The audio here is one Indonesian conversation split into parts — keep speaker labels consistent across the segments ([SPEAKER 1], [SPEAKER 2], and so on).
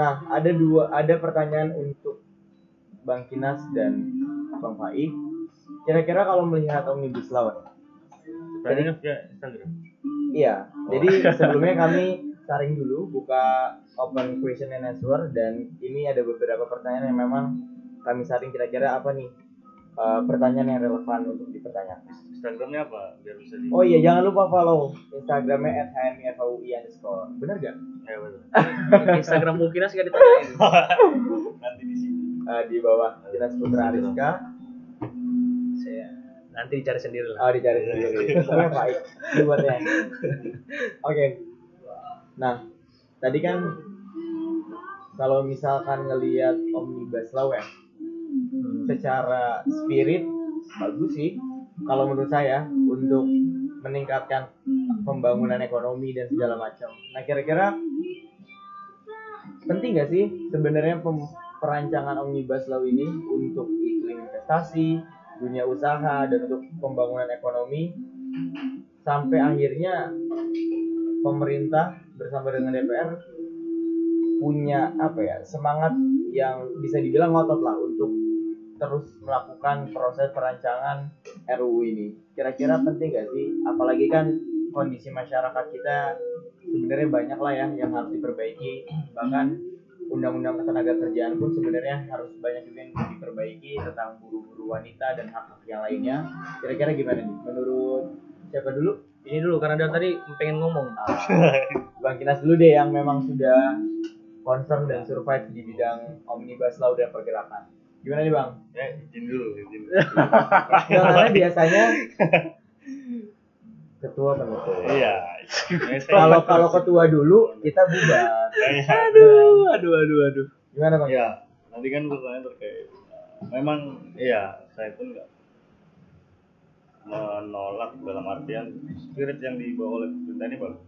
[SPEAKER 1] Nah, ada pertanyaan untuk Bang Kinas dan Bang Faik. Kira-kira kalau melihat Omnibus Law,
[SPEAKER 2] Pertanyaannya via Instagram.
[SPEAKER 1] iya. Jadi sebelumnya kami sharing dulu, buka open question and answer, dan ini ada beberapa pertanyaan yang memang kami sharing kira-kira apa nih pertanyaan yang relevan untuk dipertanyakan.
[SPEAKER 2] Instagramnya apa? Biar bisa di.
[SPEAKER 1] Oh iya, jangan lupa follow Instagramnya @hmifui_. Bener gak?
[SPEAKER 2] Ya betul.
[SPEAKER 3] Instagram mungkin sih gak ditanyain.
[SPEAKER 2] Nanti di sini.
[SPEAKER 1] Di bawah Kinas Putra Ariska.
[SPEAKER 3] Saya nanti dicari sendiri lah.
[SPEAKER 1] Oh, dicari sendiri. Pokoknya baik dibuatnya. Oke. Nah, tadi kan kalau misalkan ngelihat Omnibus Law ya, secara spirit bagus sih kalau menurut saya untuk meningkatkan pembangunan ekonomi dan segala macam. Nah, kira-kira penting nggak sih sebenarnya perancangan Omnibus Law ini untuk iklim investasi, dunia usaha, dan untuk pembangunan ekonomi, sampai akhirnya pemerintah bersama dengan DPR punya semangat yang bisa dibilang ngotot lah untuk terus melakukan proses perancangan RUU ini. Kira-kira penting nggak sih? Apalagi kan kondisi masyarakat kita sebenarnya banyak lah ya yang harus diperbaiki. Bahkan undang-undang ketenaga kerjaan pun sebenarnya harus banyak juga yang diperbaiki tentang buruh-buruh wanita dan hak-hak yang lainnya. Kira-kira gimana nih? Menurut siapa dulu?
[SPEAKER 3] Ini dulu karena dia tadi pengen ngomong.
[SPEAKER 1] Bang Kinas dulu deh yang memang sudah concern dan survive di bidang Omnibus Law dan pergerakan. Gimana nih Bang?
[SPEAKER 2] Ya izin dulu.
[SPEAKER 1] Karena biasanya ketua penutup.
[SPEAKER 2] Iya.
[SPEAKER 1] Kalau ketua dulu kita bubar.
[SPEAKER 3] Aduh.
[SPEAKER 1] Gimana Bang?
[SPEAKER 2] Ya, nanti kan pertanyaan terkait. Memang iya, saya pun nggak menolak dalam artian spirit yang dibawa oleh pemerintah ini bagus.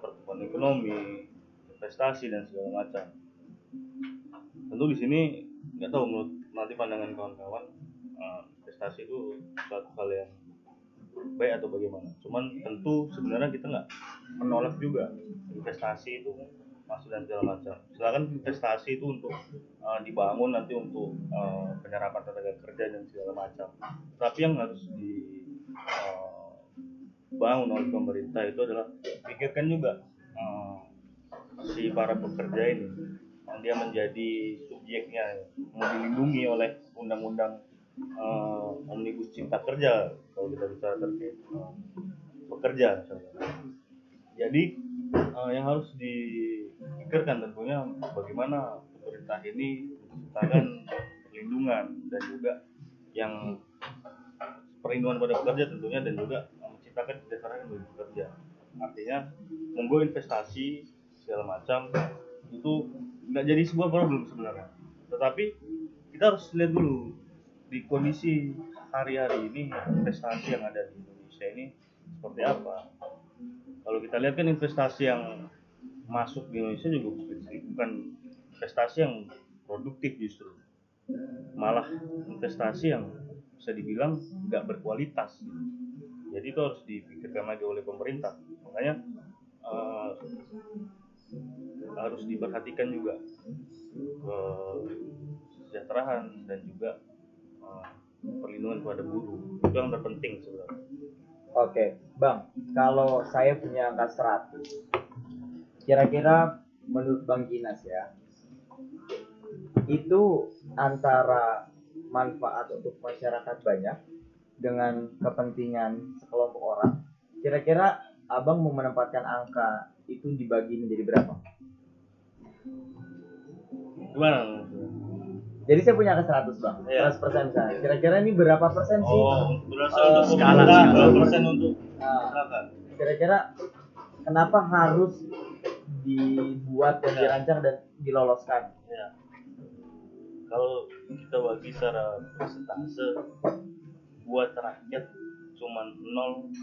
[SPEAKER 2] Pertumbuhan ekonomi, investasi dan segala macam. Tentu di sini nggak tahu menurut nanti pandangan kawan-kawan, investasi itu suatu hal yang baik atau bagaimana. Cuman tentu sebenarnya kita nggak menolak juga investasi itu masuk dan segala macam. Silakan investasi itu untuk dibangun nanti untuk penyerapan tenaga kerja dan segala macam. Tapi yang harus dibangun oleh pemerintah itu adalah pikirkan juga si para pekerja ini yang dia menjadi subjeknya mau dilindungi oleh undang-undang Omnibus Cipta Kerja kalau kita bicara terkait pekerja misalnya. Jadi yang harus dipikirkan tentunya bagaimana pemerintah ini menciptakan perlindungan dan juga yang perlindungan pada pekerja tentunya dan juga menciptakan kesejahteraan bagi pekerja. Artinya monggo investasi segala macam itu nggak jadi sebuah problem sebenarnya. Tetapi kita harus lihat dulu di kondisi hari-hari ini investasi yang ada di Indonesia ini seperti apa. Kalau kita lihat kan investasi yang masuk di Indonesia juga bukan investasi yang produktif justru, malah investasi yang bisa dibilang nggak berkualitas. Jadi itu harus dipikirkan lagi oleh pemerintah. Makanya harus diperhatikan juga kesejahteraan dan juga perlindungan kepada buruh. Itu yang terpenting sebenarnya.
[SPEAKER 1] Oke, Bang, kalau saya punya angka 100, kira-kira menurut Bang Kinas ya, itu antara manfaat untuk masyarakat banyak dengan kepentingan sekelompok orang, kira-kira Abang mau menempatkan angka itu dibagi menjadi berapa?
[SPEAKER 2] Gimana?
[SPEAKER 1] Jadi saya punya angka 100 Bang,
[SPEAKER 2] Iya.
[SPEAKER 1] 100% misalnya. Kira-kira ini berapa persen sih?
[SPEAKER 2] Berasal untuk
[SPEAKER 3] skala.
[SPEAKER 2] berapa persen untuk masyarakat?
[SPEAKER 1] Kira-kira kenapa harus dibuat dan dirancang dan diloloskan?
[SPEAKER 2] Ya. Kalau kita bagi secara persentase buat rakyat cuma 0,000%.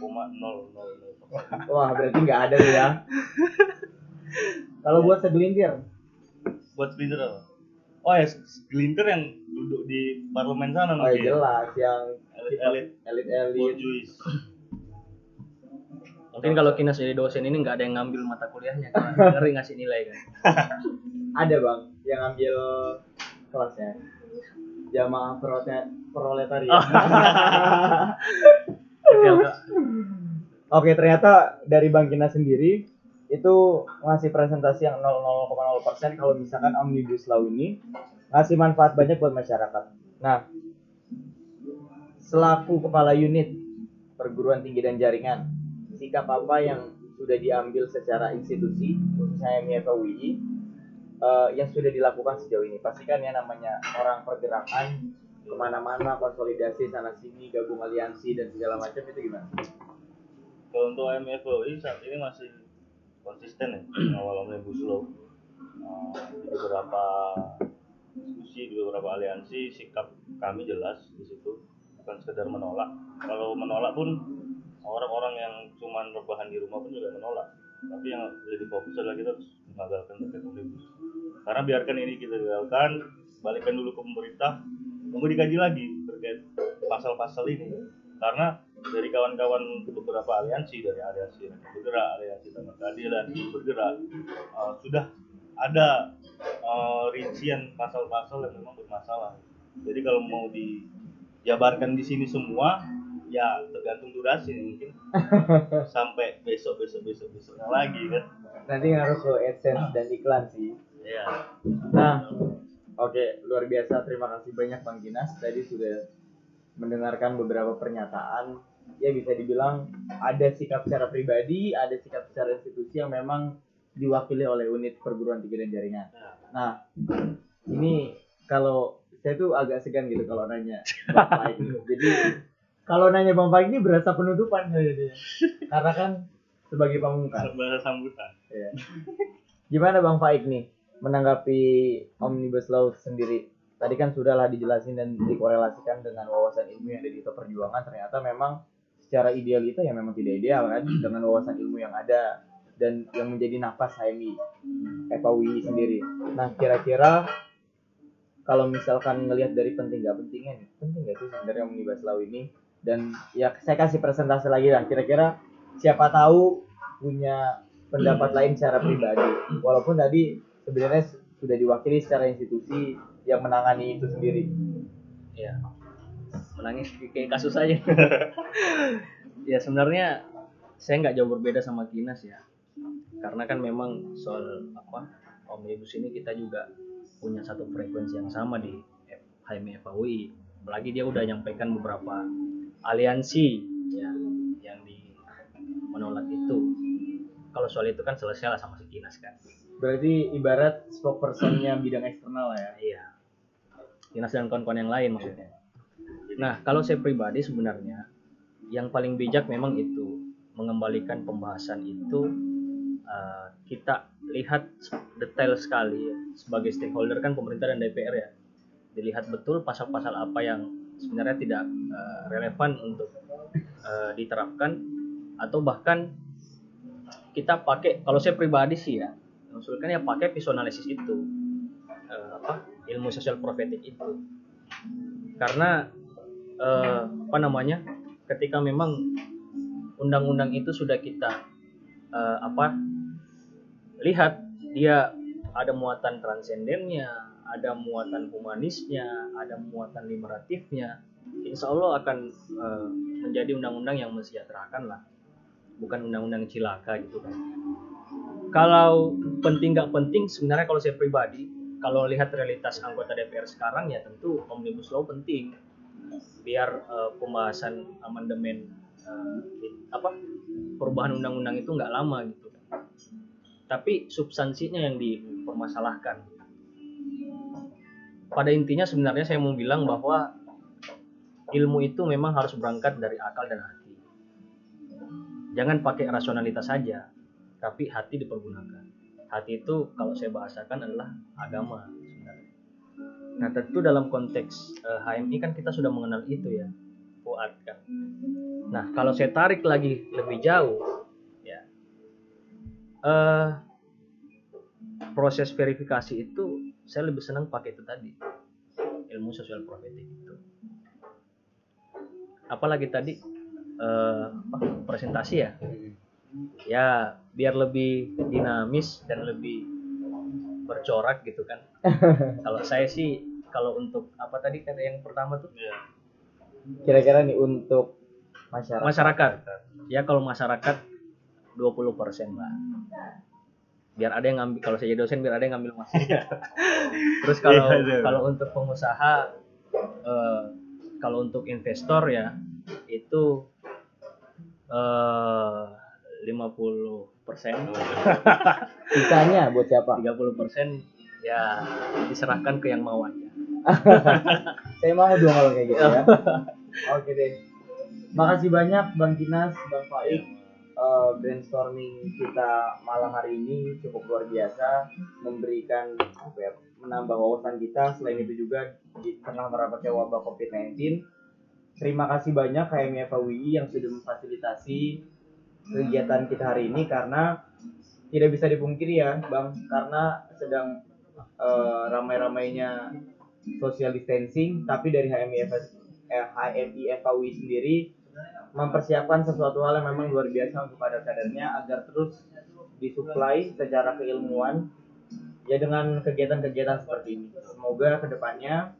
[SPEAKER 1] Wah, berarti nggak ada tuh ya. Kalau buat segelintir?
[SPEAKER 2] Buat segelintir apa? Oh ya, segelintir yang duduk di parlemen sana
[SPEAKER 1] Oh
[SPEAKER 2] mungkin.
[SPEAKER 1] jelas, yang
[SPEAKER 2] Elit-elit
[SPEAKER 1] elit-elit.
[SPEAKER 2] bourgeois.
[SPEAKER 3] Mungkin kalau Kinas jadi dosen ini nggak ada yang ngambil mata kuliahnya karena ngeri ngasih nilai kan.
[SPEAKER 1] Ada bang yang ngambil kelasnya jamaah proletariat. Oke, ternyata dari Bang Kinas sendiri itu ngasih presentasi yang 0,0% kalau misalkan Omnibus Law ini ngasih manfaat banyak buat masyarakat. Nah, selaku kepala unit perguruan tinggi dan jaringan, sikap apa yang sudah diambil secara institusi, khususnya MIFA-UI, yang sudah dilakukan sejauh ini? Pastikan ya namanya orang pergerakan kemana-mana, konsolidasi sana sini, gabung aliansi dan segala macam, itu gimana?
[SPEAKER 2] Kalau untuk MIFA-UI saat ini masih konsisten ya awal Omnibus Law. Di beberapa diskusi di beberapa aliansi sikap kami jelas di situ, bukan sekedar menolak. Kalau menolak pun orang-orang yang cuman rebahan di rumah pun juga menolak. Tapi yang jadi fokus adalah kita harus mengagalkan terkait Omnibus. Karena biarkan ini kita gagalkan, balikkan dulu ke pemerintah, tunggu dikaji lagi terkait pasal-pasal ini. Karena dari kawan-kawan beberapa aliansi, dari aliansi bergerak, aliansi tanpa keadilan bergerak, sudah ada rincian pasal-pasal yang memang bermasalah. Jadi kalau mau dijabarkan di sini semua, ya tergantung durasi, mungkin sampai besoknya lagi kan.
[SPEAKER 1] Nanti harus lo AdSense dan iklan sih.
[SPEAKER 2] Iya.
[SPEAKER 1] Nah, oke, luar biasa. Terima kasih banyak Bang Kinas. Tadi sudah mendengarkan beberapa pernyataan. Ya bisa dibilang ada sikap secara pribadi, ada sikap secara institusi yang memang diwakili oleh unit perguruan tinggi dan jaringan. Nah, ini kalau saya tuh agak segan gitu kalau nanya Bang Faik. Jadi kalau nanya Bang Faik ini berasa penutupan kayaknya. Karena kan sebagai pamungkas.
[SPEAKER 2] Bahasa sambutan.
[SPEAKER 1] Ya. Gimana Bang Faik nih menanggapi Omnibus Law sendiri? Tadi kan sudahlah dijelasin dan dikorelasikan dengan wawasan ilmu yang ada di perjuangan. Ternyata memang secara idealita ya memang tidak ideal kan dengan wawasan ilmu yang ada dan yang menjadi nafas HMI FAUI sendiri. Nah, kira-kira kalau misalkan ngelihat dari penting nggak sih sebenarnya Omnibus Law ini? Dan ya saya kasih presentasi lagi lah, kira-kira siapa tahu punya pendapat lain secara pribadi, walaupun tadi sebenarnya sudah diwakili secara institusi yang menangani itu sendiri.
[SPEAKER 3] Ya, menangis kayak kasus aja. Ya sebenarnya saya nggak jauh berbeda sama Kinas ya, karena kan memang soal Omnibus ini kita juga punya satu frekuensi yang sama di HMI FAUI. Apalagi dia udah nyampaikan beberapa aliansi ya yang menolak itu. Kalau soal itu kan selesai lah sama si Kinas kan.
[SPEAKER 1] Berarti ibarat spokespersonnya bidang eksternal ya?
[SPEAKER 3] Iya. Kinas dan kawan-kawan yang lain maksudnya. Nah, kalau saya pribadi sebenarnya yang paling bijak memang itu mengembalikan pembahasan itu, kita lihat detail sekali sebagai stakeholder kan pemerintah dan DPR ya. Dilihat betul pasal-pasal apa yang sebenarnya tidak relevan untuk diterapkan, atau bahkan kita pakai, kalau saya pribadi sih ya mengusulkan ya pakai visual analisis itu, ilmu sosial profetik itu, karena ketika memang undang-undang itu sudah kita lihat dia ada muatan transendennya, ada muatan humanisnya, ada muatan liberatifnya, insya Allah akan menjadi undang-undang yang mensejahterakan lah, bukan undang-undang cilaka gitu kan. Kalau penting nggak penting, sebenarnya kalau saya pribadi, kalau lihat realitas anggota DPR sekarang ya tentu Omnibus Law penting, biar pembahasan amandemen perubahan undang-undang itu nggak lama gitu. Tapi substansinya yang dipermasalahkan. Pada intinya sebenarnya saya mau bilang bahwa ilmu itu memang harus berangkat dari akal dan hati. Jangan pakai rasionalitas saja, tapi hati dipergunakan. Hati itu kalau saya bahasakan adalah agama sebenarnya. Nah tentu dalam konteks HMI kan kita sudah mengenal itu ya, Fuad kan. Nah kalau saya tarik lagi lebih jauh ya, proses verifikasi itu saya lebih senang pakai itu tadi, ilmu sosial profetik itu. Apalagi tadi presentasi ya, ya biar lebih dinamis dan lebih bercorak gitu kan. Kalau saya sih kalau untuk apa tadi kata yang pertama tuh
[SPEAKER 2] Iya.
[SPEAKER 1] Kira-kira nih untuk
[SPEAKER 3] masyarakat. Ya kalau masyarakat 20% lah. Biar ada yang ngambil, kalau saya jadi dosen biar ada yang ngambil masukan. Terus kalau
[SPEAKER 2] Iya.
[SPEAKER 3] kalau untuk pengusaha kalau untuk investor ya itu 50%,
[SPEAKER 1] Sisanya buat siapa?
[SPEAKER 3] 30% ya diserahkan ke yang mau aja.
[SPEAKER 1] Saya mau dong kalau kayak gitu ya. Oke deh. Makasih banyak Bang Kinas, Bang Faik. Brainstorming kita malam hari ini cukup luar biasa, memberikan menambah wawasan kita. Selain itu juga di tengah merapatnya wabah COVID-19, terima kasih banyak HMI FAUI yang sudah memfasilitasi kegiatan kita hari ini, karena tidak bisa dipungkiri ya Bang, karena sedang ramai-ramainya social distancing, tapi dari HMI FAUI sendiri mempersiapkan sesuatu hal yang memang luar biasa untuk kader-kadernya agar terus disuplai secara keilmuan ya dengan kegiatan-kegiatan seperti ini. Semoga kedepannya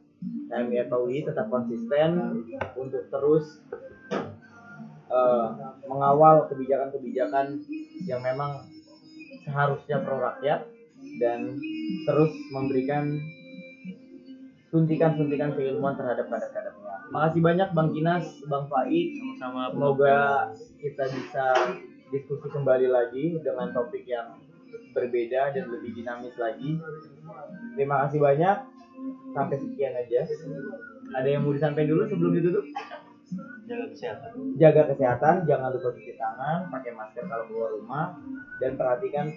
[SPEAKER 1] HMI FAUI tetap konsisten untuk terus mengawal kebijakan-kebijakan yang memang seharusnya pro rakyat dan terus memberikan suntikan-suntikan keilmuan terhadap kader-kadernya. Makasih banyak Bang Kinas, Bang Faik.
[SPEAKER 3] Sama-sama.
[SPEAKER 1] Semoga kita bisa diskusi kembali lagi dengan topik yang berbeda dan lebih dinamis lagi. Terima kasih banyak. Sampai sekian aja. Ada yang mau disampaikan dulu sebelum ditutup?
[SPEAKER 2] Jaga kesehatan.
[SPEAKER 1] Jaga kesehatan, jangan lupa cuci tangan, pakai masker kalau keluar rumah, dan perhatikan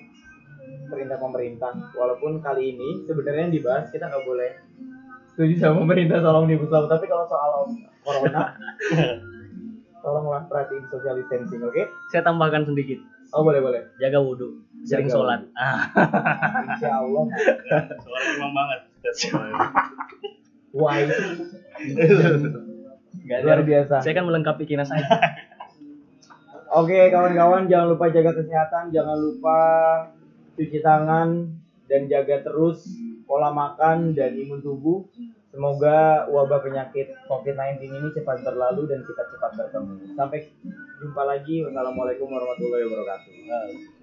[SPEAKER 1] perintah pemerintah. Walaupun kali ini sebenarnya yang dibahas kita nggak boleh setuju sama pemerintah soal omnibus law, tapi kalau soal corona tolonglah perhatiin social distancing, oke?
[SPEAKER 3] Saya tambahkan sedikit.
[SPEAKER 1] Oh boleh.
[SPEAKER 3] Jaga wudhu, sering
[SPEAKER 1] Jaga
[SPEAKER 3] sholat.
[SPEAKER 1] Insya Allah.
[SPEAKER 2] Soalnya memang banget.
[SPEAKER 1] Wah itu luar biasa.
[SPEAKER 3] Saya kan melengkapi Kinas saya.
[SPEAKER 1] Oke kawan-kawan, jangan lupa jaga kesehatan, jangan lupa cuci tangan, dan jaga terus pola makan dan imun tubuh. Semoga wabah penyakit COVID-19 ini cepat berlalu dan kita cepat bertemu. Sampai jumpa lagi. Wassalamualaikum warahmatullahi wabarakatuh.